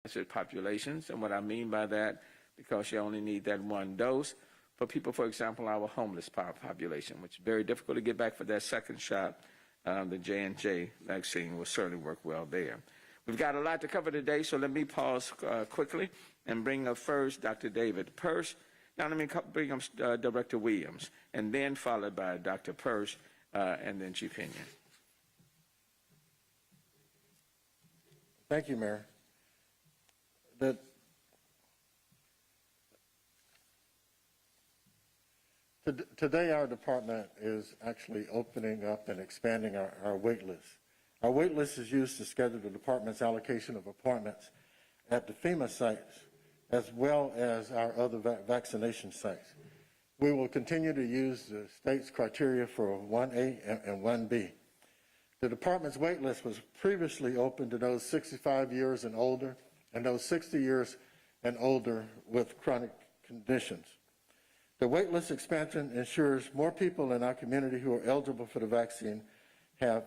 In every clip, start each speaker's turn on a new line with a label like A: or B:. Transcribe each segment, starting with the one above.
A: populations. And what I mean by that, because you only need that one dose. For people, for example, our homeless population, which is very difficult to get back for that second shot, the J&J vaccine will certainly work well there. We've got a lot to cover today, so let me pause quickly and bring up first Dr. David Pearce. Now let me bring up Director Williams, and then followed by Dr. Pearce, and then Chief Pinion.
B: Thank you, Mayor. Today, our department is actually opening up and expanding our wait list. Our wait list is used to schedule the department's allocation of appointments at the FEMA sites, as well as our other vaccination sites. We will continue to use the state's criteria for 1A and 1B. The department's wait list was previously open to those 65 years and older and those 60 years and older with chronic conditions. The wait list expansion ensures more people in our community who are eligible for the vaccine have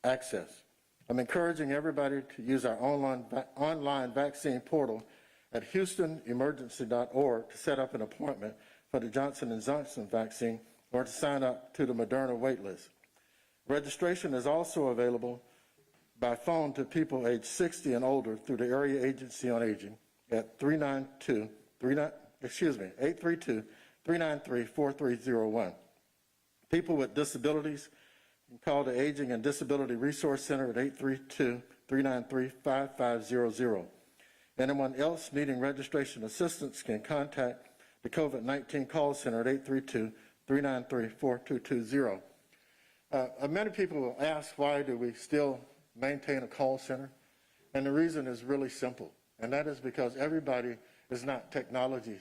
B: access. I'm encouraging everybody to use our online vaccine portal at houstonemergency.org to set up an appointment for the Johnson & Johnson vaccine or to sign up to the Moderna wait list. Registration is also available by phone to people aged 60 and older through the Area Agency on Aging at 832-393-4301. People with disabilities can call the Aging and Disability Resource Center at 832-393-5500. Anyone else needing registration assistance can contact the COVID-19 call center at 832-393-4220. Many people will ask, why do we still maintain a call center? And the reason is really simple, and that is because everybody is not technology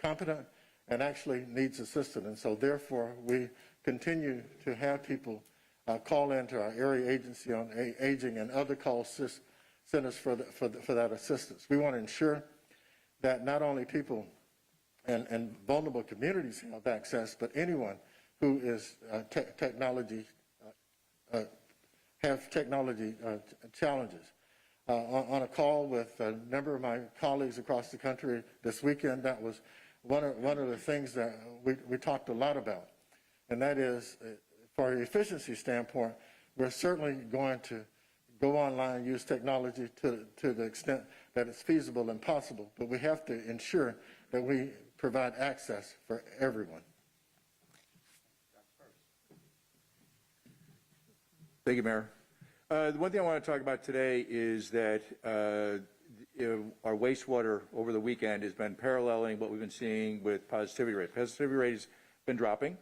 B: competent and actually needs assistance. And so therefore, we continue to have people call into our Area Agency on Aging and other call centers for that assistance. We want to ensure that not only people and vulnerable communities have access, but anyone who is have technology challenges. On a call with a number of my colleagues across the country this weekend, that was one of the things that we talked a lot about, and that is, for an efficiency standpoint, we're certainly going to go online, use technology to the extent that it's feasible and possible, but we have to ensure that we provide access for everyone.
C: Thank you, Mayor. The one thing I want to talk about today is that our wastewater over the weekend has been paralleling what we've been seeing with positivity rate. Positivity rate has been dropping,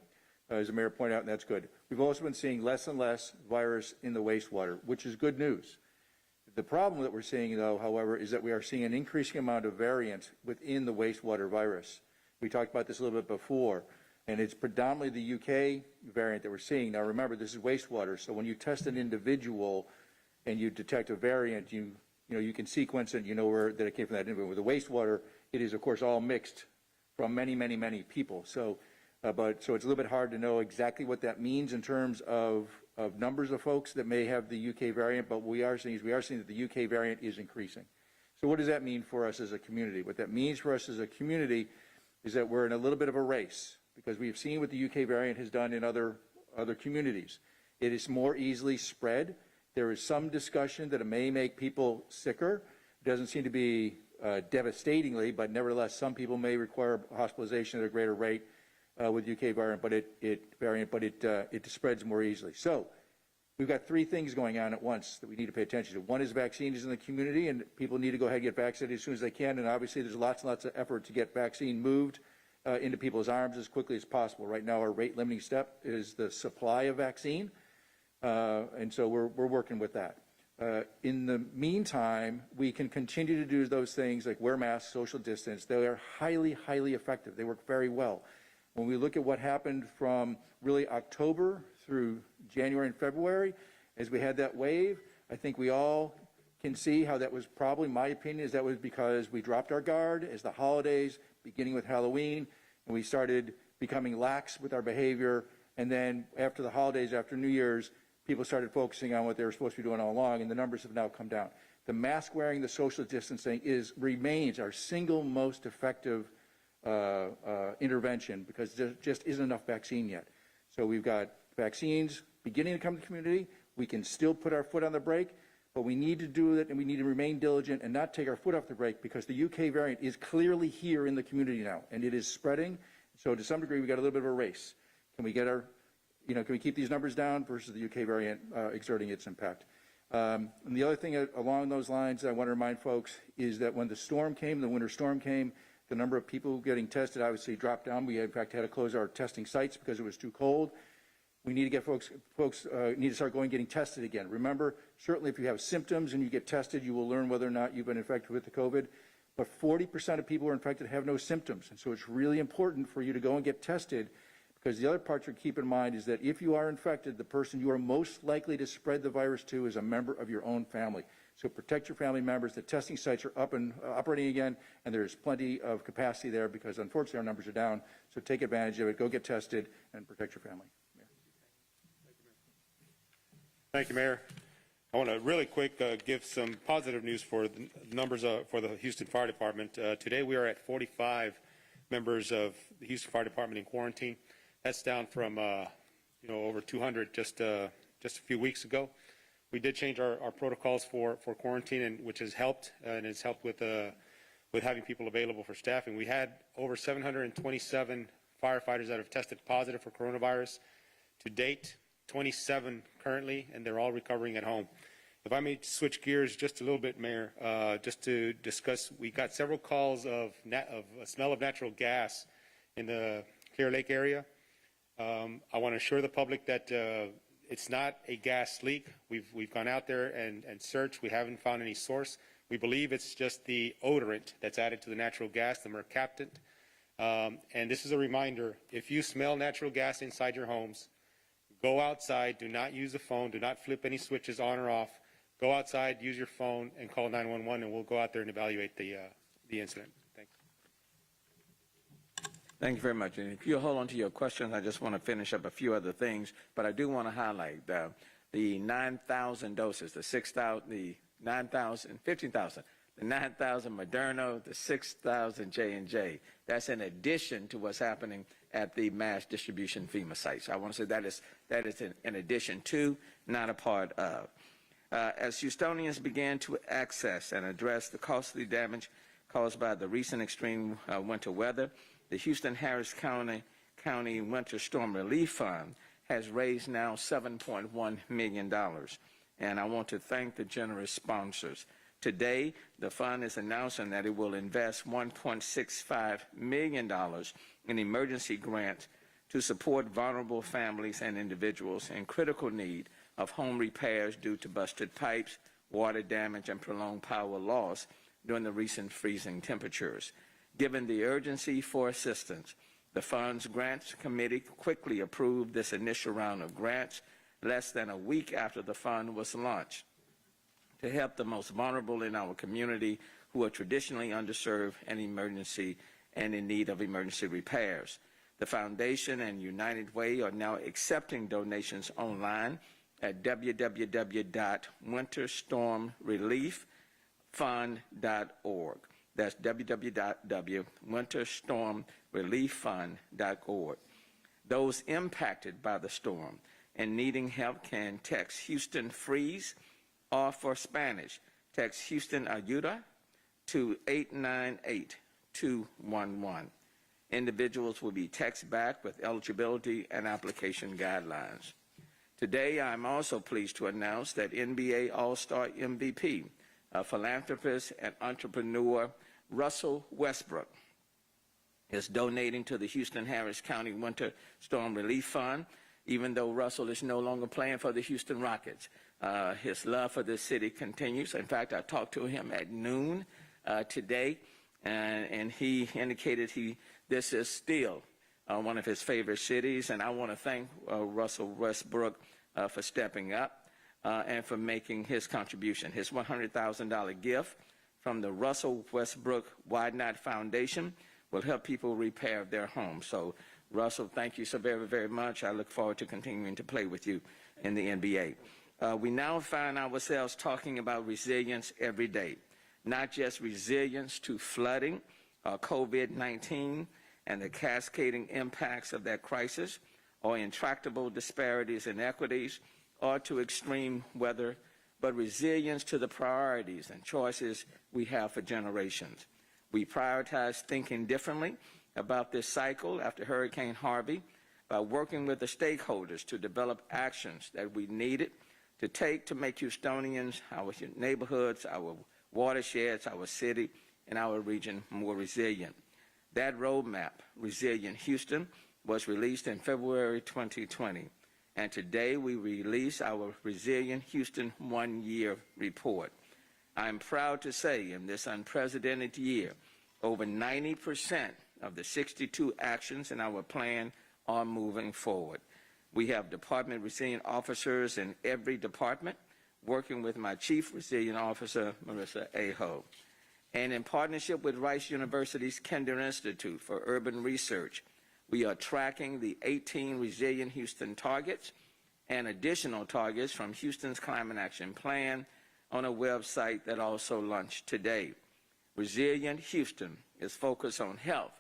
C: as the Mayor pointed out, and that's good. We've also been seeing less and less virus in the wastewater, which is good news. The problem that we're seeing, though, however, is that we are seeing an increasing amount of variant within the wastewater virus. We talked about this a little bit before, and it's predominantly the UK variant that we're seeing. Now, remember, this is wastewater, so when you test an individual and you detect a variant, you can sequence it, you know where that it came from that individual. With the wastewater, it is, of course, all mixed from many, many, many people. So it's a little bit hard to know exactly what that means in terms of numbers of folks that may have the UK variant, but we are seeing that the UK variant is increasing. So what does that mean for us as a community? What that means for us as a community is that we're in a little bit of a race, because we've seen what the UK variant has done in other communities. It is more easily spread. There is some discussion that it may make people sicker. It doesn't seem to be devastatingly, but nevertheless, some people may require hospitalization at a greater rate with UK variant, but it spreads more easily. So we've got three things going on at once that we need to pay attention to. One is vaccines in the community, and people need to go ahead and get vaccinated as soon as they can. And obviously, there's lots and lots of effort to get vaccine moved into people's arms as quickly as possible. Right now, our rate limiting step is the supply of vaccine, and so we're working with that. In the meantime, we can continue to do those things like wear masks, social distance. They are highly, highly effective. They work very well. When we look at what happened from really October through January and February, as we had that wave, I think we all can see how that was probably, my opinion, is that was because we dropped our guard as the holidays, beginning with Halloween, and we started becoming lax with our behavior. And then after the holidays, after New Year's, people started focusing on what they were supposed to be doing all along, and the numbers have now come down. the mask wearing, the social distancing remains our single most effective intervention, because there just isn't enough vaccine yet. So we've got vaccines beginning to come to the community. We can still put our foot on the brake, but we need to do it, and we need to remain diligent and not take our foot off the brake, because the UK variant is clearly here in the community now, and it is spreading. So to some degree, we got a little bit of a race. Can we get our, can we keep these numbers down versus the UK variant exerting its impact? And the other thing along those lines I want to remind folks is that when the storm came, the winter storm came, the number of people getting tested obviously dropped down. We, in fact, had to close our testing sites because it was too cold. We need to get folks need to start getting tested again. Remember, certainly if you have symptoms and you get tested, you will learn whether or not you've been infected with the COVID. But 40% of people who are infected have no symptoms. And so it's really important for you to go and get tested, because the other part to keep in mind is that if you are infected, the person you are most likely to spread the virus to is a member of your own family. So protect your family members. The testing sites are up and operating again, and there's plenty of capacity there, because unfortunately our numbers are down. So take advantage of it. Go get tested and protect your family.
D: Thank you, Mayor. I want to really quick give some positive news for the numbers for the Houston Fire Department. Today we are at 45 members of the Houston Fire Department in quarantine. That's down from over 200 just a few weeks ago. We did change our protocols for quarantine, and which has helped, and it's helped with having people available for staffing. We had over 727 firefighters that have tested positive for coronavirus to date. 27 currently, and they're all recovering at home. If I may switch gears just a little bit, Mayor, just to discuss, we got several calls of a smell of natural gas in the Clear Lake area. I want to assure the public that it's not a gas leak. We've gone out there and searched. We haven't found any source. We believe it's just the odorant that's added to the natural gas, the mercaptant. And this is a reminder: if you smell natural gas inside your homes, go outside. Do not use the phone. Do not flip any switches on or off. Go outside, use your phone, and call 911, and we'll go out there and evaluate the incident. Thanks.
A: Thank you very much. And if you'll hold on to your questions, I just want to finish up a few other things, but I do want to highlight the 9,000 doses, the 6,000, the 9,000, 15,000, the 9,000 Moderna, the 6,000 J&J. That's in addition to what's happening at the mass distribution FEMA sites. I want to say that is in addition to, not a part of. As Houstonians began to access and address the costly damage caused by the recent extreme winter weather, the Houston-Harris County Winter Storm Relief Fund has raised now $7.1 million. And I want to thank the generous sponsors. Today, the fund is announcing that it will invest $1.65 million in emergency grants to support vulnerable families and individuals in critical need of home repairs due to busted pipes, water damage, and prolonged power loss during the recent freezing temperatures. Given the urgency for assistance, the fund's grants committee quickly approved this initial round of grants less than a week after the fund was launched, to help the most vulnerable in our community who are traditionally underserved and in need of emergency repairs. The Foundation and United Way are now accepting donations online at www.winterstormrelieffund.org. That's www.winterstormrelieffund.org. Those impacted by the storm and needing help can text Houston Freeze, or for Spanish, text Houston Ayuda to 898-211. Individuals will be texted back with eligibility and application guidelines. Today, I'm also pleased to announce that NBA All-Star MVP, philanthropist and entrepreneur Russell Westbrook, is donating to the Houston-Harris County Winter Storm Relief Fund. Even though Russell is no longer playing for the Houston Rockets, his love for this city continues. In fact, I talked to him at noon today, and he indicated this is still one of his favorite cities. And I want to thank Russell Westbrook for stepping up and for making his contribution. His $100,000 gift from the Russell Westbrook Why Not Foundation will help people repair their homes. So, Russell, thank you so very, very much. I look forward to continuing to play with you in the NBA. We now find ourselves talking about resilience every day, not just resilience to flooding, COVID-19, and the cascading impacts of that crisis, or intractable disparities and inequities, or to extreme weather, but resilience to the priorities and choices we have for generations. We prioritize thinking differently about this cycle after Hurricane Harvey by working with the stakeholders to develop actions that we needed to take to make Houstonians, our neighborhoods, our watersheds, our city, and our region more resilient. That roadmap, Resilient Houston, was released in February 2020, and today we release our Resilient Houston one-year report. I am proud to say in this unprecedented year, over 90% of the 62 actions in our plan are moving forward. We have Department Resilient officers in every department, working with my Chief Resilient Officer, Marissa Aho. And in partnership with Rice University's Kinder Institute for Urban Research, we are tracking the 18 Resilient Houston targets and additional targets from Houston's Climate Action Plan on a website that also launched today. Resilient Houston is focused on health,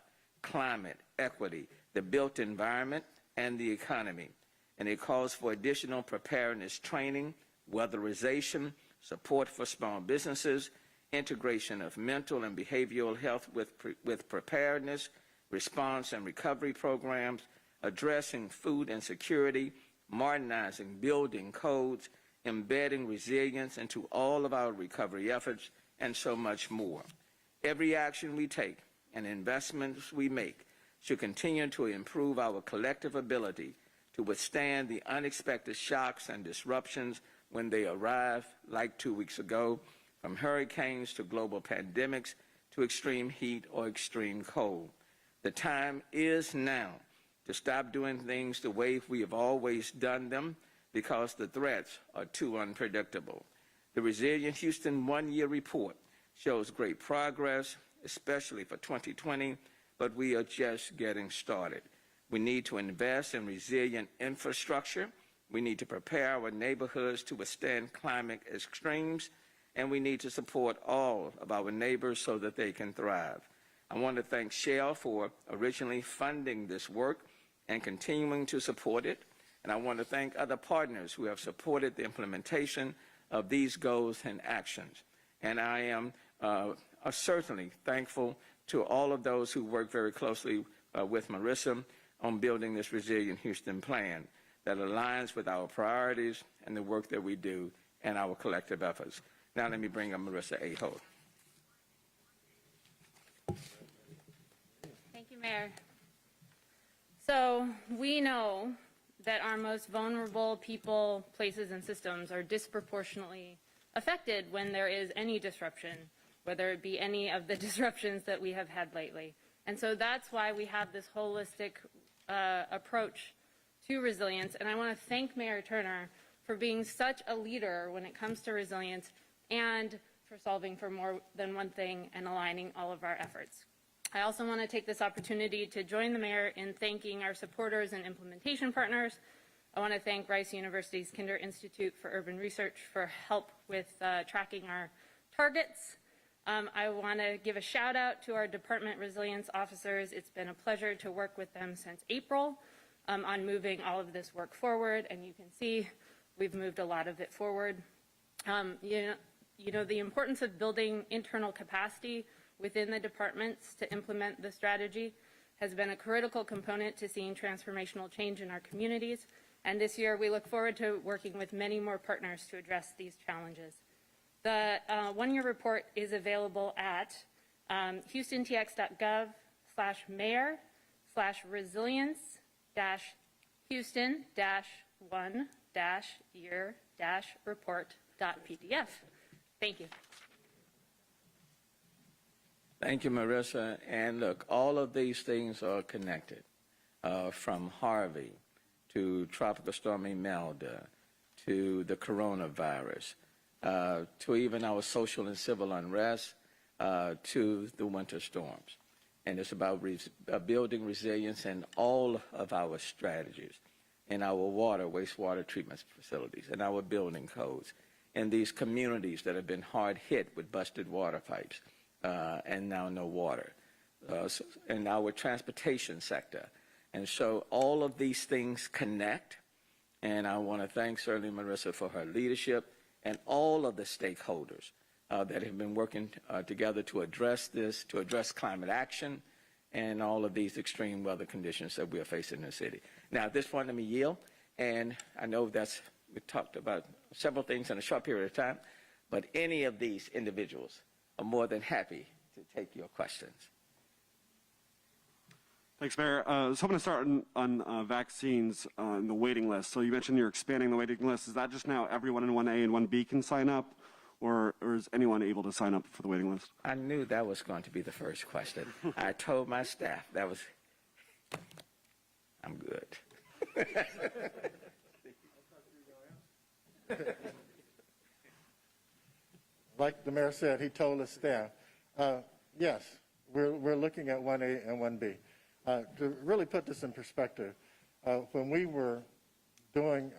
A: climate, equity, the built environment, and the economy. And it calls for additional preparedness training, weatherization, support for small businesses, integration of mental and behavioral health with preparedness, response and recovery programs, addressing food insecurity, modernizing building codes, embedding resilience into all of our recovery efforts, and so much more. Every action we take and investments we make should continue to improve our collective ability to withstand the unexpected shocks and disruptions when they arrive, like 2 weeks ago, from hurricanes to global pandemics to extreme heat or extreme cold. The time is now to stop doing things the way we have always done them because the threats are too unpredictable. The Resilient Houston one-year report shows great progress, especially for 2020, but we are just getting started. We need to invest in resilient infrastructure. We need to prepare our neighborhoods to withstand climate extremes, and we need to support all of our neighbors so that they can thrive. I want to thank Shell for originally funding this work and continuing to support it, and I want to thank other partners who have supported the implementation of these goals and actions. And I am certainly thankful to all of those who work very closely with Marissa on building this Resilient Houston plan that aligns with our priorities and the work that we do and our collective efforts. Now let me bring up Marissa Aho.
E: Thank you, Mayor. So we know that our most vulnerable people, places, and systems are disproportionately affected when there is any disruption, whether it be any of the disruptions that we have had lately. And so that's why we have this holistic approach to resilience. And I want to thank Mayor Turner for being such a leader when it comes to resilience and for solving for more than one thing and aligning all of our efforts. I also want to take this opportunity to join the mayor in thanking our supporters and implementation partners. I want to thank Rice University's Kinder Institute for Urban Research for help with tracking our targets. I want to give a shout out to our department resilience officers. It's been a pleasure to work with them since April on moving all of this work forward, and you can see we've moved a lot of it forward. You know, the importance of building internal capacity within the departments to implement the strategy has been a critical component to seeing transformational change in our communities. And this year, we look forward to working with many more partners to address these challenges. The one-year report is available at houstonTX.gov/mayor/resilience-1-year-report.pdf. Thank you.
A: Thank you, Marissa. And look, all of these things are connected, from Harvey to Tropical Storm Imelda to the coronavirus, to even our social and civil unrest, to the winter storms. And it's about building resilience in all of our strategies. in our wastewater treatment facilities, in our building codes, in these communities that have been hard hit with busted water pipes and now no water, in our transportation sector. And so all of these things connect, and I want to thank certainly Marissa for her leadership and all of the stakeholders that have been working together to address this, to address climate action, and all of these extreme weather conditions that we are facing in the city. Now, at this point, let me yield, and I know we talked about several things in a short period of time, but any of these individuals are more than happy to take your questions.
F: Thanks, Mayor. I was hoping to start on vaccines and the waiting list. So you mentioned you're expanding the waiting list. Is that just now everyone in 1A and 1B can sign up, or is anyone able to sign up for the waiting list?
A: I knew that was going to be the first question. I told my staff I'm good.
B: Like the mayor said, he told his staff, yes, we're looking at 1A and 1B. To really put this in perspective, when we were doing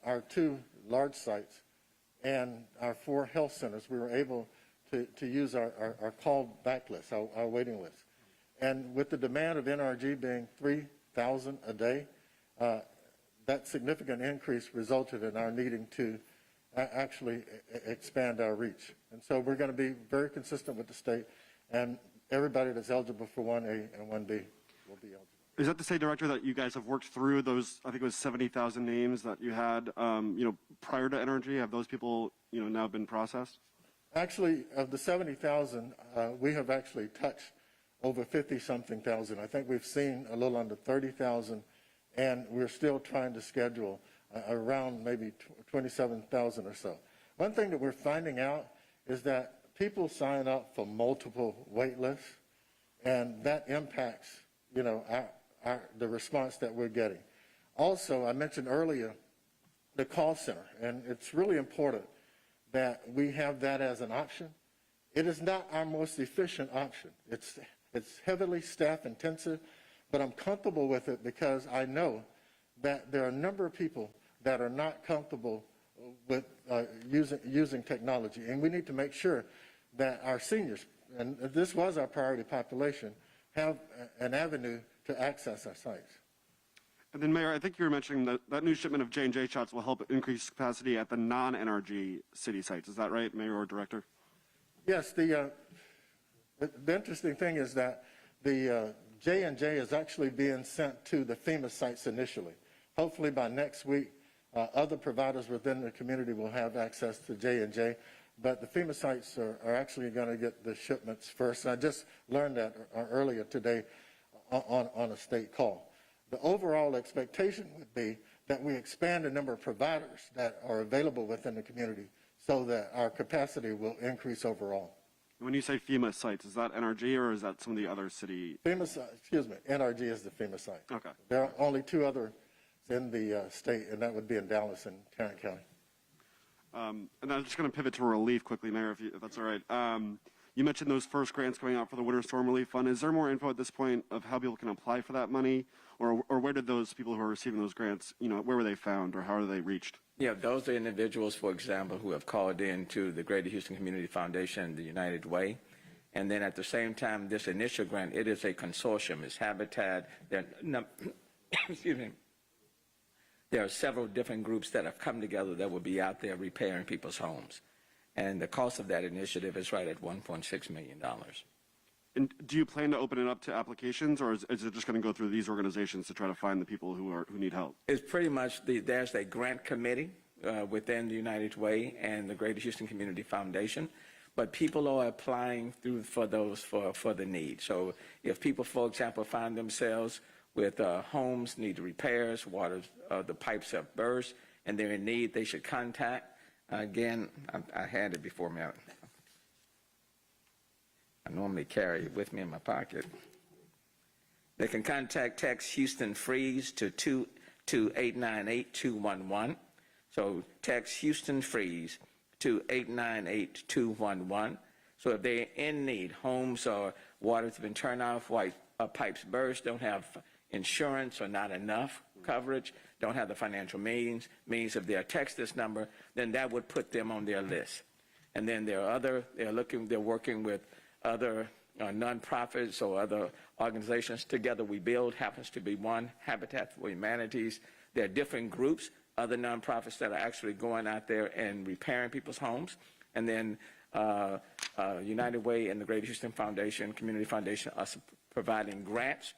B: our 2 large sites and our 4 health centers, we were able to use our call back list, our waiting list. And with the demand of NRG being 3,000 a day, that significant increase resulted in our needing to actually expand our reach. And so we're going to be very consistent with the state, and everybody that's eligible for 1A and 1B will be eligible.
F: Is that to say, Director, that you guys have worked through those, I think it was 70,000 names that you had, prior to NRG? Have those people, now been processed?
B: Actually, of the 70,000, we have actually touched over 50-something thousand. I think we've seen a little under 30,000, and we're still trying to schedule around maybe 27,000 or so. One thing that we're finding out is that people sign up for multiple wait lists, and that impacts, the response that we're getting. Also, I mentioned earlier the call center, and it's really important that we have that as an option. It is not our most efficient option. It's heavily staff intensive, but I'm comfortable with it because I know that there are a number of people that are not comfortable with using technology, and we need to make sure that our seniors, and this was our priority population, have an avenue to access our sites.
F: And then, Mayor, I think you were mentioning that new shipment of J&J shots will help increase capacity at the non-NRG city sites. Is that right, Mayor or Director?
B: Yes, the interesting thing is that the J&J is actually being sent to the FEMA sites initially. Hopefully by next week, other providers within the community will have access to J&J, but the FEMA sites are actually going to get the shipments first. And I just learned that earlier today on a state call. The overall expectation would be that we expand the number of providers that are available within the community so that our capacity will increase overall.
F: When you say FEMA sites, is that NRG or is that some of the other city?
B: NRG is the FEMA site.
F: Okay.
B: There are only 2 others in the state, and that would be in Dallas and Tarrant County.
F: And I'm just going to pivot to relief quickly, Mayor, if that's all right. You mentioned those first grants going out for the Winter Storm Relief Fund. Is there more info at this point of how people can apply for that money? Or where did those people who are receiving those grants, where were they found or how are they reached? Yeah,
A: those are individuals, for example, who have called in to the Greater Houston Community Foundation, the United Way. And then at the same time, this initial grant, it is a consortium. It's Habitat. Excuse me. There are several different groups that have come together that will be out there repairing people's homes. And the cost of that initiative is right at $1.6 million.
F: And do you plan to open it up to applications, or is it just going to go through these organizations to try to find the people who need help?
A: It's pretty much there's a grant committee within the United Way and the Greater Houston Community Foundation, but people are applying for the need. So if people, for example, find themselves with homes need repairs, the pipes have burst, and they're in need, they should contact. Again, I had it before me. I normally carry it with me in my pocket. They can text Houston Freeze to 898-211. So text Houston Freeze to 898-211. So if they're in need, homes or water's been turned off, pipes burst, don't have insurance or not enough coverage, don't have the financial means, if they're text this number, then that would put them on their list. And then they're working with other nonprofits or other organizations. Together We Build happens to be one, Habitat for Humanities. There are different groups, other nonprofits that are actually going out there and repairing people's homes. And then United Way and the Greater Houston Foundation, Community Foundation, are providing grants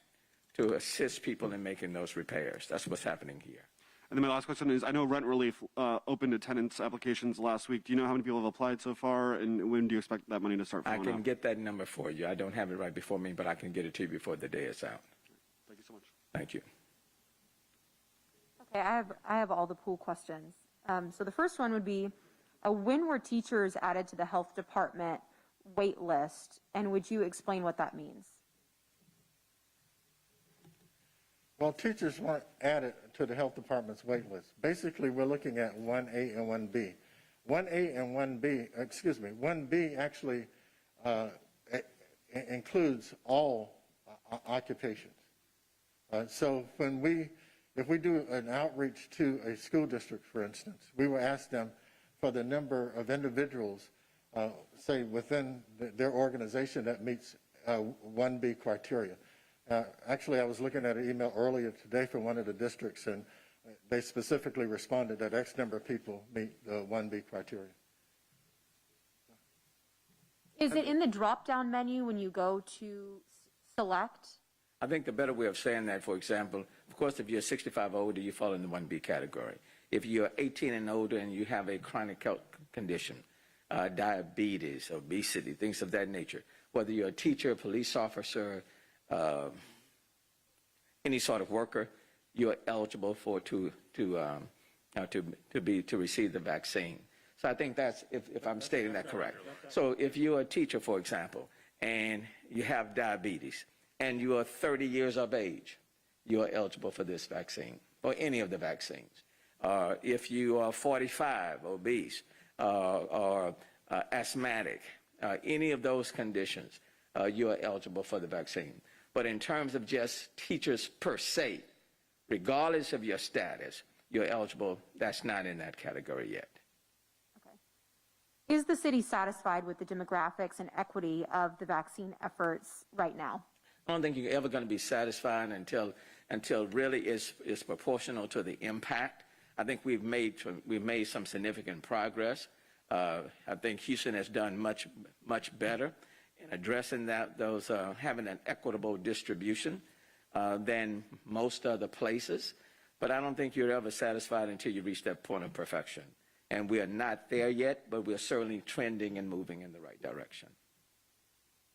A: to assist people in making those repairs. That's what's happening here.
F: And then my last question is, I know rent relief opened to tenants applications last week. Do you know how many people have applied so far, and when do you expect that money to start flowing
A: I can
F: out?
A: get that number for you. I don't have it right before me, but I can get it to you before the day is out.
F: Thank you so much.
A: Thank you.
G: Okay, I have all the pool questions. So the first one would be, when were teachers added to the health department wait list, and would you explain what that means?
B: Well, teachers weren't added to the health department's wait list. Basically, we're looking at 1A and 1B. 1A and 1B actually includes all occupations. So if we do an outreach to a school district, for instance, we will ask them for the number of individuals, say within their organization that meets 1B criteria. Actually, I was looking at an email earlier today from one of the districts, and they specifically responded that X number of people meet the 1B criteria.
G: Is it in the drop-down menu when you go to select?
A: I think the better way of saying that, for example, of course, if you're 65 or older, you fall in the 1B category. If you're 18 and older and you have a chronic health condition, diabetes, obesity, things of that nature, whether you're a teacher, police officer, any sort of worker, you're eligible to receive the vaccine. So I think that's, if I'm stating that correct. So if you're a teacher, for example, and you have diabetes, and you are 30 years of age, you are eligible for this vaccine, or any of the vaccines. If you are 45, obese, or asthmatic, any of those conditions, you are eligible for the vaccine. But in terms of just teachers per se, regardless of your status, you're eligible. That's not in that category yet.
G: Okay. Is the city satisfied with the demographics and equity of the vaccine efforts right now?
A: I don't think you're ever going to be satisfied until really it's proportional to the impact. I think we've made some significant progress. I think Houston has done much better in addressing having an equitable distribution than most other places. But I don't think you're ever satisfied until you reach that point of perfection. And we are not there yet, but we're certainly trending and moving in the right direction.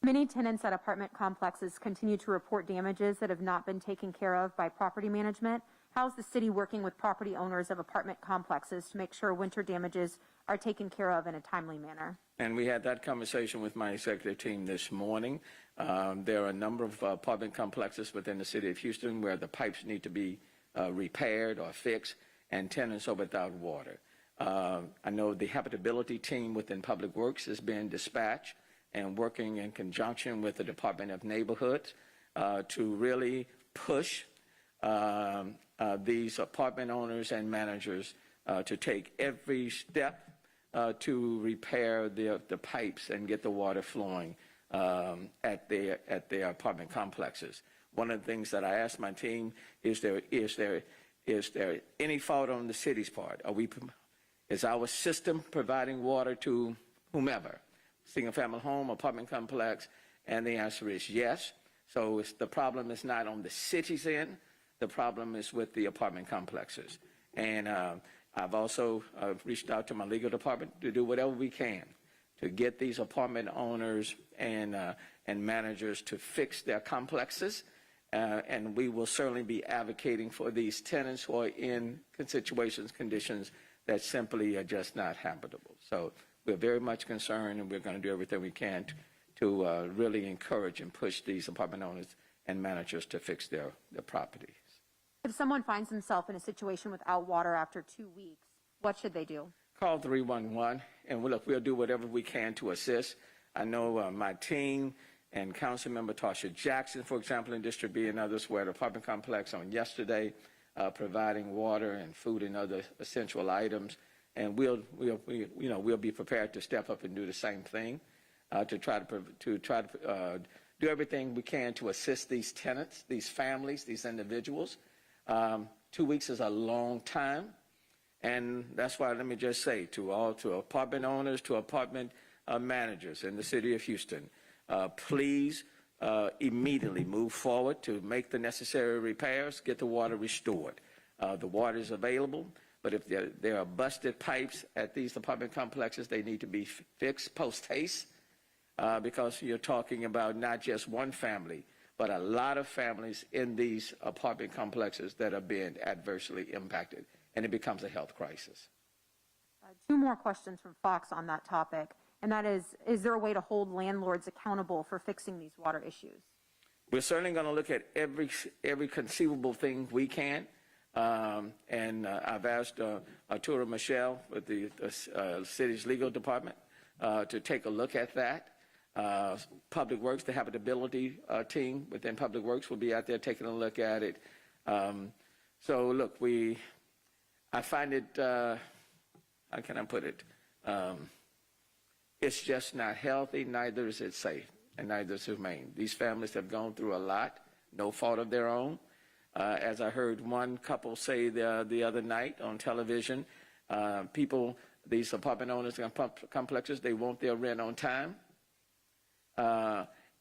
G: Many tenants at apartment complexes continue to report damages that have not been taken care of by property management. How is the city working with property owners of apartment complexes to make sure winter damages are taken care of in a timely manner?
A: And we had that conversation with my executive team this morning. There are a number of apartment complexes within the city of Houston where the pipes need to be repaired or fixed, and tenants are without water. I know the habitability team within Public Works has been dispatched and working in conjunction with the Department of Neighborhoods to really push these apartment owners and managers to take every step to repair the pipes and get the water flowing at their apartment complexes. One of the things that I asked my team, is there any fault on the city's part? Is our system providing water to whomever? Single-family home, apartment complex, and the answer is yes. So the problem is not on the city's end. The problem is with the apartment complexes. And I've also reached out to my legal department to do whatever we can to get these apartment owners and managers to fix their complexes. And we will certainly be advocating for these tenants who are in conditions that simply are just not habitable. So we're very much concerned, and we're going to do everything we can to really encourage and push these apartment owners and managers to fix their properties.
G: If someone finds himself in a situation without water after 2 weeks, what should they do?
A: Call 311, and we'll do whatever we can to assist. I know my team and Councilmember Tasha Jackson, for example, in District B, and others were at an apartment complex on yesterday. providing water and food and other essential items. And we'll be prepared to step up and do the same thing to try to do everything we can to assist these tenants, these families, these individuals. 2 weeks is a long time, and that's why let me just say to apartment owners, to apartment managers in the city of Houston, please immediately move forward to make the necessary repairs, get the water restored. The water is available, but if there are busted pipes at these apartment complexes, they need to be fixed post haste because you're talking about not just one family, but a lot of families in these apartment complexes that are being adversely impacted, and it becomes a health crisis.
G: 2 more questions from Fox on that topic, and that is there a way to hold landlords accountable for fixing these water issues?
A: We're certainly going to look at every conceivable thing we can, and I've asked Arturo Michelle with the city's legal department to take a look at that. Public Works, the habitability team within Public Works will be out there taking a look at it. So look, I find it, how can I put it? It's just not healthy, neither is it safe, and neither is humane. These families have gone through a lot, no fault of their own. As I heard one couple say the other night on television, these apartment owners and complexes, they want their rent on time.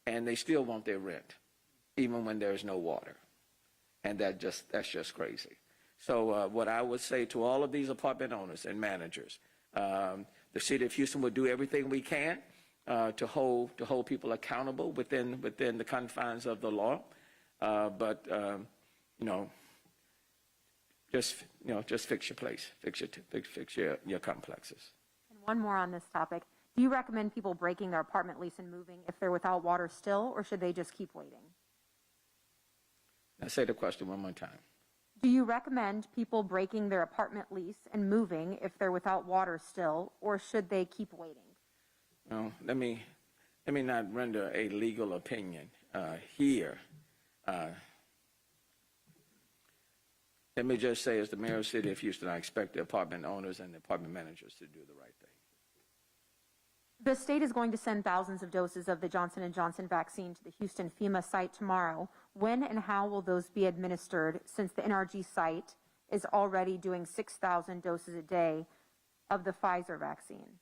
A: And they still want their rent, even when there's no water. And that's just crazy. So what I would say to all of these apartment owners and managers, the city of Houston will do everything we can to hold people accountable within the confines of the law. But just fix your place, fix your complexes.
G: And one more on this topic. Do you recommend people breaking their apartment lease and moving if they're without water still, or should they just keep waiting?
A: Now say the question one more time.
G: Do you recommend people breaking their apartment lease and moving if they're without water still, or should they keep waiting?
A: Well, let me not render a legal opinion here. Let me just say, as the mayor of the city of Houston, I expect the apartment owners and the apartment managers to do the right thing.
G: The state is going to send thousands of doses of the Johnson & Johnson vaccine to the Houston FEMA site tomorrow. When and how will those be administered, since the NRG site is already doing 6,000 doses a day of the Pfizer vaccine?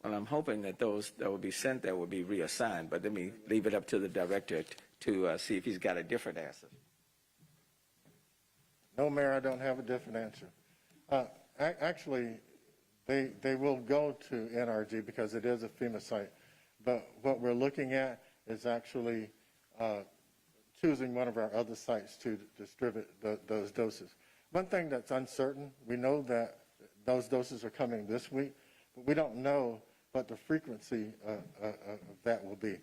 A: Well, I'm hoping that those that will be sent there will be reassigned, but let me leave it up to the director to see if he's got a different answer.
B: No, Mayor, I don't have a different answer. Actually, they will go to NRG because it is a FEMA site. But what we're looking at is actually choosing one of our other sites to distribute those doses. One thing that's uncertain, we know that those doses are coming this week, but we don't know what the frequency of that will be.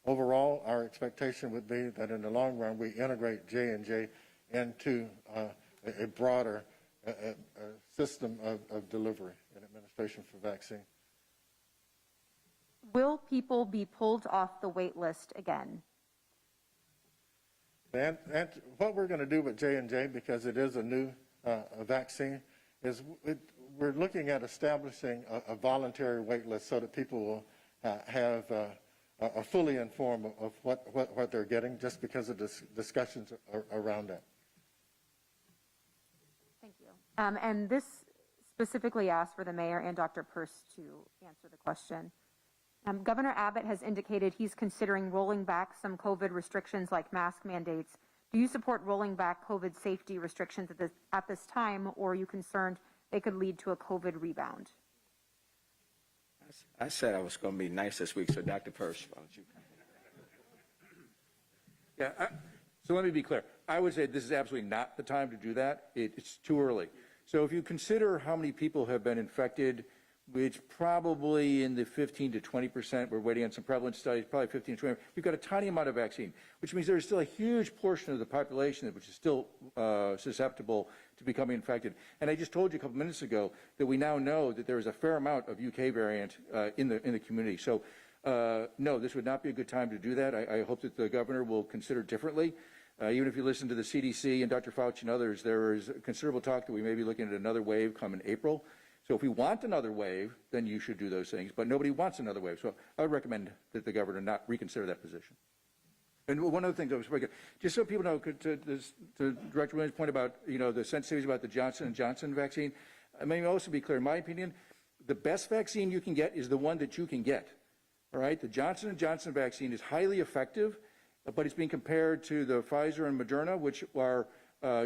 B: Overall, our expectation would be that in the long run, we integrate J&J into a broader system of delivery and administration for vaccine.
G: Will people be pulled off the wait list again?
B: And what we're going to do with J&J, because it is a new vaccine, is we're looking at establishing a voluntary wait list so that people will are fully informed of what they're getting, just because of discussions around that.
G: Thank you. And this specifically asked for the mayor and Dr. Peirce to answer the question. Governor Abbott has indicated he's considering rolling back some COVID restrictions like mask mandates. Do you support rolling back COVID safety restrictions at this time, or are you concerned they could lead to a COVID rebound?
A: I said I was going to be nice this week, so Dr. Peirce, why don't you?
C: Yeah, so let me be clear. I would say this is absolutely not the time to do that. It's too early. So if you consider how many people have been infected, which probably in the 15 to 20%, we're waiting on some prevalence studies, probably 15 to 20, we've got a tiny amount of vaccine, which means there's still a huge portion of the population which is still susceptible to becoming infected. And I just told you a couple minutes ago that we now know that there is a fair amount of UK variant in the community. So no, this would not be a good time to do that. I hope that the governor will consider differently. Even if you listen to the CDC and Dr. Fauci and others, there is considerable talk that we may be looking at another wave come in April. So if we want another wave, then you should do those things. But nobody wants another wave. So I would recommend that the governor not reconsider that position. And one other thing, just so people know, to Director Williams' point about, the sensitivities about the Johnson & Johnson vaccine, I may also be clear, in my opinion, the best vaccine you can get is the one that you can get. All right? The Johnson & Johnson vaccine is highly effective, but it's being compared to the Pfizer and Moderna, which are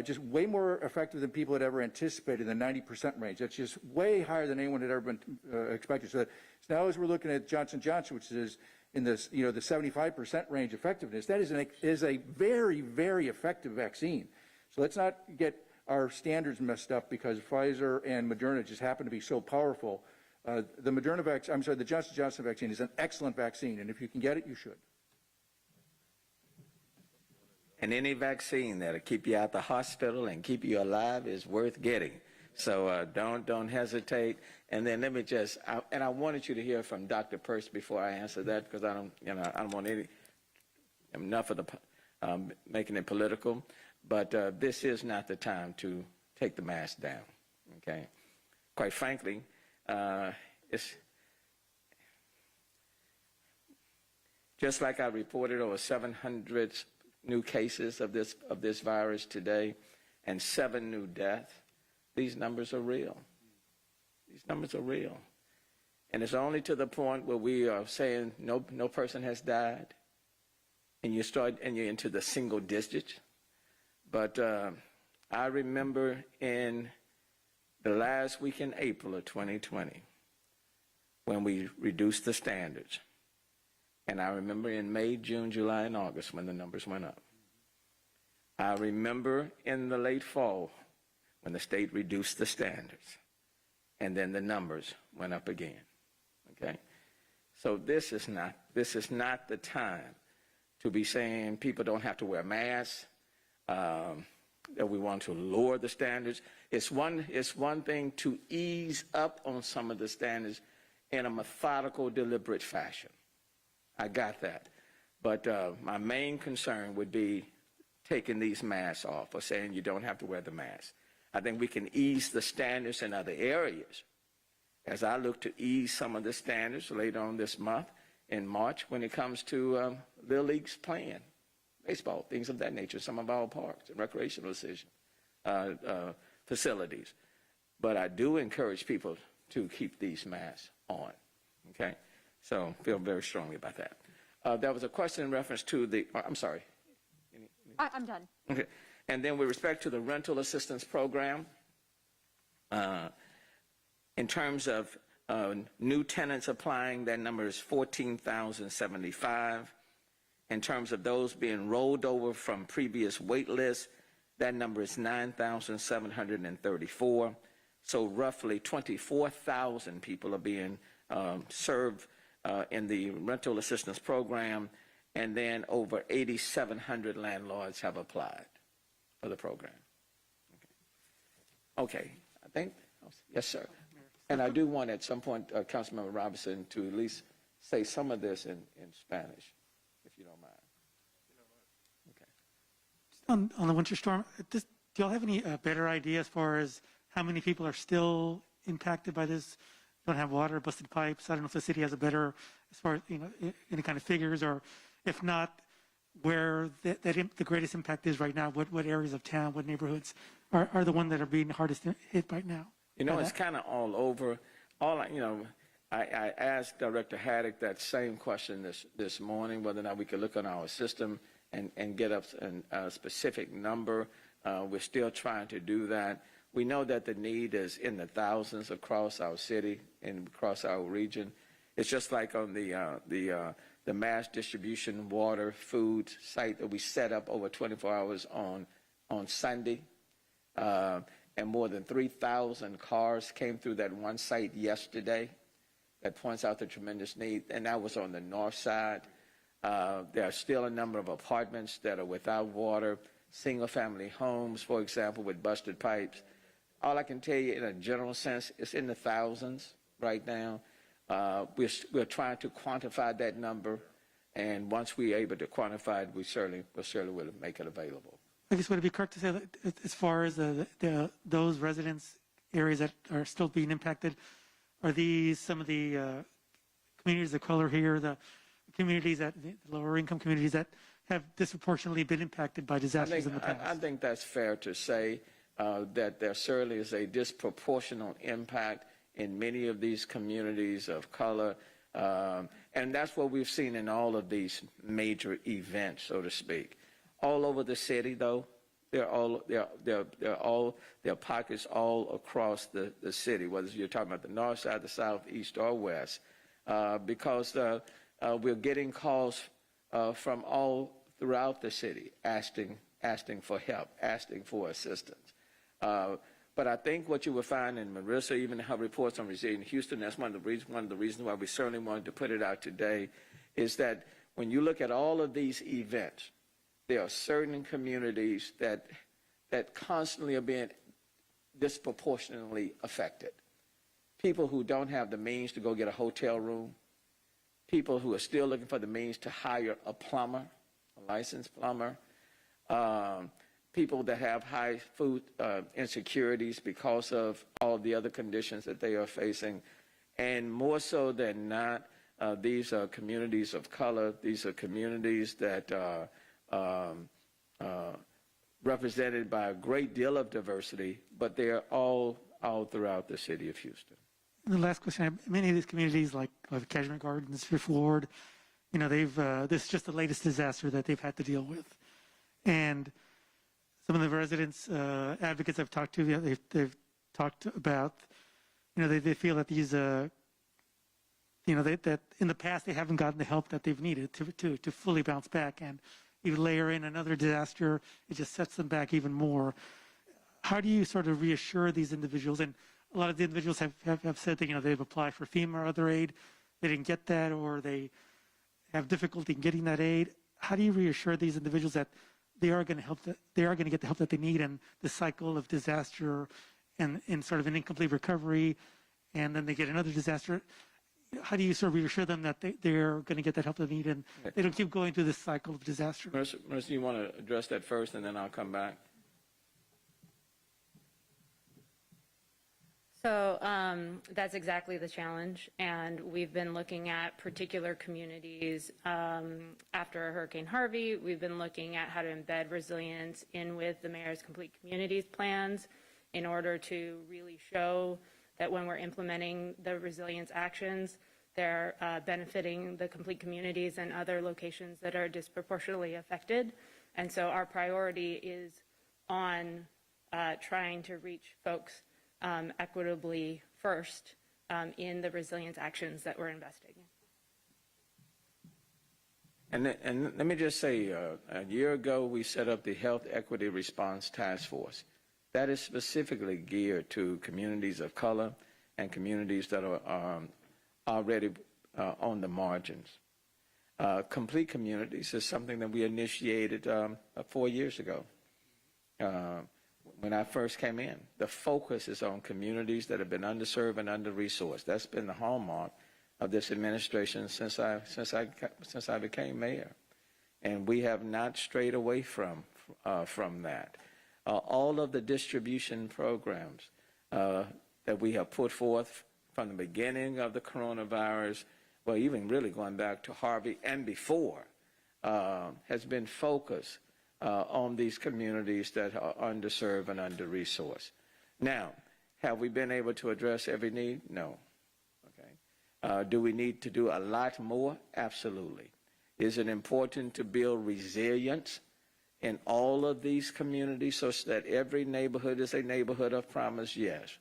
C: just way more effective than people had ever anticipated, in the 90% range. That's just way higher than anyone had ever been expected. So now as we're looking at Johnson & Johnson, which is in this, the 75% range effectiveness, that is a very, very effective vaccine. So let's not get our standards messed up because Pfizer and Moderna just happen to be so powerful. The Johnson & Johnson vaccine is an excellent vaccine, and if you can get it, you should.
A: And any vaccine that'll keep you out the hospital and keep you alive is worth getting. So don't hesitate. And then let me and I wanted you to hear from Dr. Peirce before I answer that, because I don't want enough of the making it political. But this is not the time to take the mask down. Okay, quite frankly, it's just like I reported over 700 new cases of this virus today and 7 new deaths. These numbers are real. These numbers are real. And it's only to the point where we are saying no person has died, and you're into the single digits. But I remember in the last week in April of 2020 when we reduced the standards. And I remember in May, June, July, and August when the numbers went up. I remember in the late fall when the state reduced the standards, and then the numbers went up again. Okay? So this is not the time to be saying people don't have to wear masks, that we want to lower the standards. It's one thing to ease up on some of the standards in a methodical, deliberate fashion. I got that. But my main concern would be taking these masks off or saying you don't have to wear the mask. I think we can ease the standards in other areas. As I look to ease some of the standards later on this month in March when it comes to Little League's playing baseball, things of that nature, some of our parks and recreational facilities. But I do encourage people to keep these masks on, okay? So feel very strongly about that. There was a question in reference to the, I'm sorry.
G: I'm done.
A: Okay. And then with respect to the rental assistance program, in terms of new tenants applying, that number is 14,075. In terms of those being rolled over from previous wait lists, that number is 9,734. So roughly 24,000 people are being served in the rental assistance program, and then over 8,700 landlords have applied for the program. Okay. I think, yes, sir. And I do want at some point, Councilmember Robinson, to at least say some of this in Spanish, if you don't mind.
H: On the winter storm, do y'all have any better idea as far as how many people are still impacted by this? Don't have water, busted pipes. I don't know if the city has a better, as far as any kind of figures, or if not, where the greatest impact is right now. What areas of town, what neighborhoods are the ones that are being hardest hit right now?
A: It's kind of all over. I asked Director Haddock that same question this morning, whether or not we could look on our system and get up a specific number. We're still trying to do that. We know that the need is in the thousands across our city and across our region. It's just like on the mass distribution water food site that we set up over 24 hours on Sunday. And more than 3,000 cars came through that one site yesterday. That points out the tremendous need, and that was on the north side. There are still a number of apartments that are without water, single-family homes, for example, with busted pipes. All I can tell you in a general sense, it's in the thousands right now. We're trying to quantify that number And once we're able to quantify it, we certainly will make it available.
H: I guess would it be correct to say that as far as those residence areas that are still being impacted, are these some of the communities of color here, the communities that the lower income communities that have disproportionately been impacted by disasters in the past?
A: I think that's fair to say that there certainly is a disproportionate impact in many of these communities of color. And that's what we've seen in all of these major events, so to speak. All over the city, though, there are pockets all across the city, whether you're talking about the north side, the south, east, or west, because we're getting calls from all throughout the city asking for help, asking for assistance. But I think what you will find in Marissa, even her reports on Resilient Houston, that's one of the reasons why we certainly wanted to put it out today, is that when you look at all of these events, there are certain communities that constantly are being disproportionately affected. People who don't have the means to go get a hotel room, people who are still looking for the means to hire a plumber, a licensed plumber, people that have high food insecurities because of all the other conditions that they are facing. And more so than not, these are communities of color. These are communities that are represented by a great deal of diversity, but they are all throughout the city of Houston.
H: And the last question, many of these communities like Cashmere Gardens, Fifth Ward, this is just the latest disaster that they've had to deal with. And some of the residents, advocates I've talked to, they've talked about, they feel that these, that in the past they haven't gotten the help that they've needed to fully bounce back. And you layer in another disaster, it just sets them back even more. How do you sort of reassure these individuals? And a lot of the individuals have said that, they've applied for FEMA or other aid, they didn't get that, or they have difficulty in getting that aid. How do you reassure these individuals that they are going to get the help that they need, and the cycle of disaster and sort of an incomplete recovery, and then they get another disaster? How do you sort of reassure them that they're going to get that help they need and they don't keep going through this cycle of disaster?
A: Marissa, you want to address that first, and then I'll come back?
E: So that's exactly the challenge, and we've been looking at particular communities after Hurricane Harvey. We've been looking at how to embed resilience in with the mayor's complete communities plans in order to really show that when we're implementing the resilience actions, they're benefiting the complete communities and other locations that are disproportionately affected. And so our priority is on trying to reach folks equitably first in the resilience actions that we're investing in.
A: And let me just say, a year ago, we set up the Health Equity Response Task Force. That is specifically geared to communities of color and communities that are already on the margins. Complete communities is something that we initiated 4 years ago. When I first came in, the focus is on communities that have been underserved and under-resourced. That's been the hallmark of this administration since I became mayor, and we have not strayed away from that. All of the distribution programs that we have put forth from the beginning of the coronavirus, well, even really going back to Harvey and before, has been focused on these communities that are underserved and under-resourced. Now, have we been able to address every need? No. Okay. Do we need to do a lot more? Absolutely. Is it important to build resilience in all of these communities so that every neighborhood is a neighborhood of promise? Yes.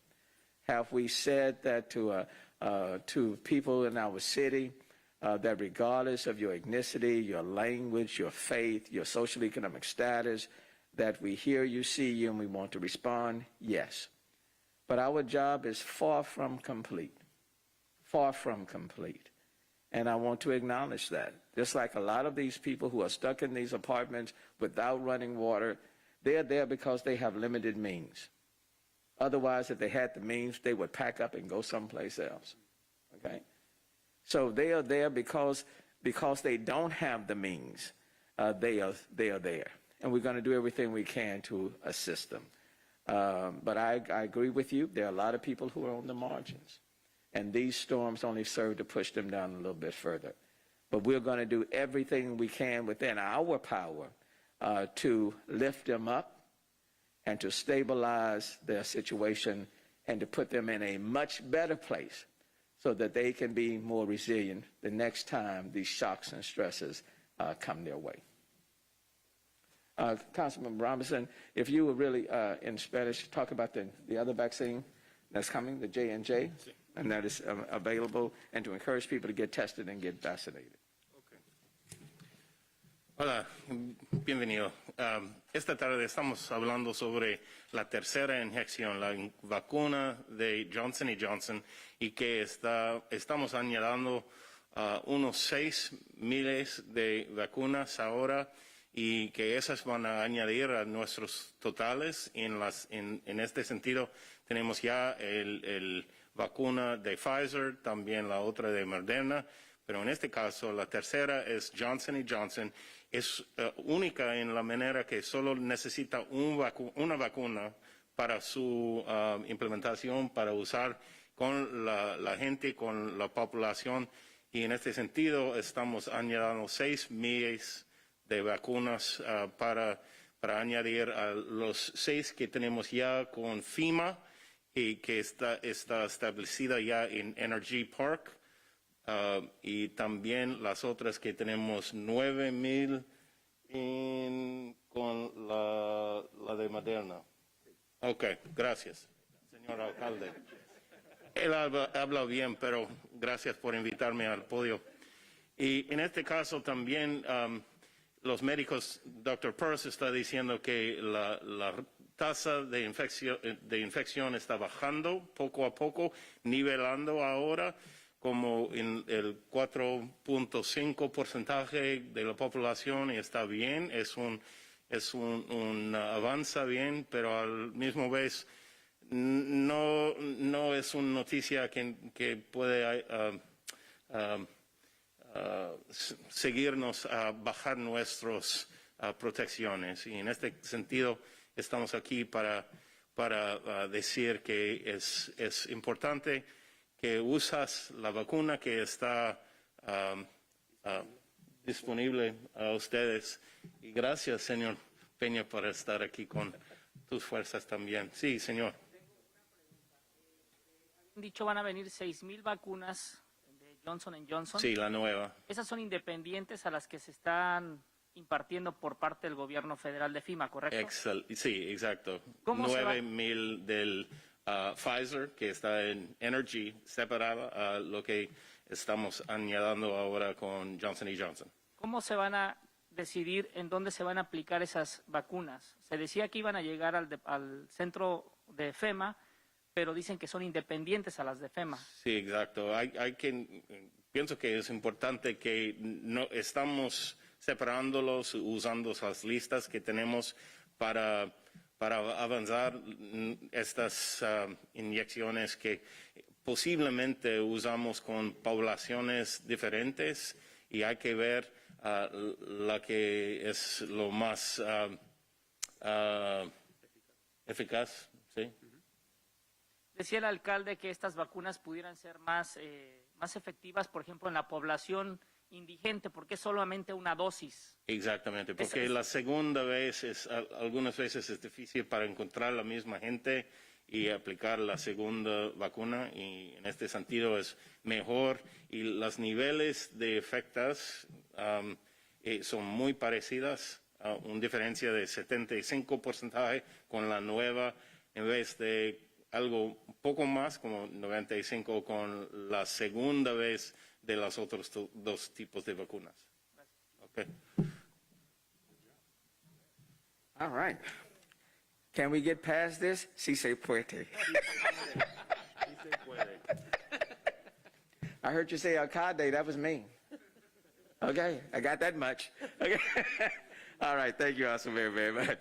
A: Have we said that to people in our city, that regardless of your ethnicity, your language, your faith, your social economic status, that we hear you, see you, and we want to respond? Yes. But our job is far from complete. Far from complete. And I want to acknowledge that. Just like a lot of these people who are stuck in these apartments without running water, they're there because they have limited means. Otherwise, if they had the means, they would pack up and go someplace else. Okay? So they are there because because they don't have the means, they are there. And we're going to do everything we can to assist them. But I agree with you. There are a lot of people who are on the margins. And these storms only serve to push them down a little bit further. But we're going to do everything we can within our power to lift them up and to stabilize their situation and to put them in a much better place so that they can be more resilient the next time these shocks and stresses come their way. Councilman Robinson, if you would really, in Spanish, talk about the other vaccine that's coming, the J&J, and that is available, and to encourage people to get tested and get vaccinated.
I: Hola, bienvenido. Esta tarde estamos hablando sobre la tercera inyección, la vacuna de Johnson & Johnson, y que estamos añadiendo unos 6,000 de vacunas ahora, y que esas van a añadir a nuestros totales. En este sentido, tenemos ya el vacuna de Pfizer, también la otra de Moderna, pero en este caso la tercera es Johnson & Johnson. Es única en la manera que solo necesita una vacuna para su implementación, para usar con la gente, con la población, y en este sentido estamos añadiendo 6,000 de vacunas para añadir a los 6 que tenemos ya con FEMA y que está establecida ya en Energy Park, y también las otras que tenemos 9,000 con la de Moderna. Ok, gracias, señor alcalde. Él habla bien, pero gracias por invitarme al podio. Y en este caso también los médicos, Dr. Pearce está diciendo que la tasa de infección está bajando poco a poco, nivelando ahora como en el 4.5% de la población, y está bien, es un avance bien, pero al mismo vez no es una noticia que puede seguirnos a bajar nuestras protecciones. Y en este sentido estamos aquí para decir que es importante que usas la vacuna que está disponible a ustedes. Y gracias, señor Peña, por estar aquí con tus fuerzas también. Sí, señor.
J: Dicho, van a venir 6,000 vacunas de Johnson & Johnson.
I: Sí, la nueva.
J: Esas son independientes a las que se están impartiendo por parte del gobierno federal de FEMA, ¿correcto?
I: Sí, exacto.
J: ¿Cómo se va?
I: 9,000 del Pfizer, que está en Energy, separada a lo que estamos añadiendo ahora con Johnson & Johnson.
J: ¿Cómo se van a decidir en dónde se van a aplicar esas vacunas? Se decía que iban a llegar al centro de FEMA, pero dicen que son independientes a las de FEMA.
I: Sí, exacto. Pienso que es importante que no estamos separándolos, usando las listas que tenemos para avanzar estas inyecciones que posiblemente usamos con poblaciones diferentes, y hay que ver la que es lo más eficaz. ¿Sí?
J: Decía el alcalde que estas vacunas pudieran ser más efectivas, por ejemplo, en la población indigente, porque es solamente una dosis.
I: Exactamente, porque la segunda vez algunas veces es difícil para encontrar la misma gente y aplicar la segunda vacuna, y en este sentido es mejor, y los niveles de efectos son muy parecidas, una diferencia de 75% con la nueva, en vez de algo un poco más, como 95% con la segunda vez de los otros dos tipos de vacunas. Okay.
A: All right. Can we get past this? Sí se puede. I heard you say alcalde. That was me. Okay, I got that much. Okay. All right, thank you all so very, very much.